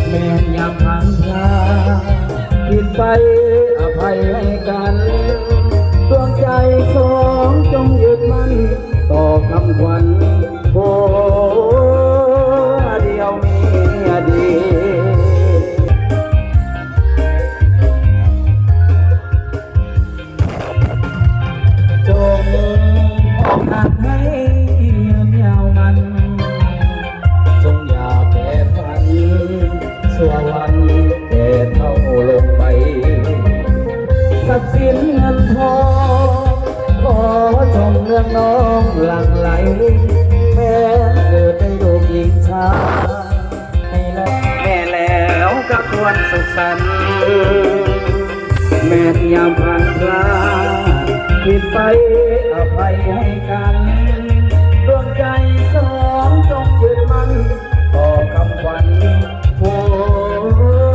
แม่นยามผ่านพลาผิดไปอภัยให้กันดวงใจสองจงยึดมั่นต่อคำขวัญโอ้เดียวมีดี จงออกหักให้ยืนยาวมันจงอย่าแปรผันสัววันแก่เท่าลงไปทรัพย์สินเงินทองขอจงเลือกน้องหลั่งไหลแม้เกิดได้ลูกหญิงชายให้แล้วแม่แล้วก็ควรสุขสันต์แม่ยามผ่านพลาดผิดไปอภัยให้กัน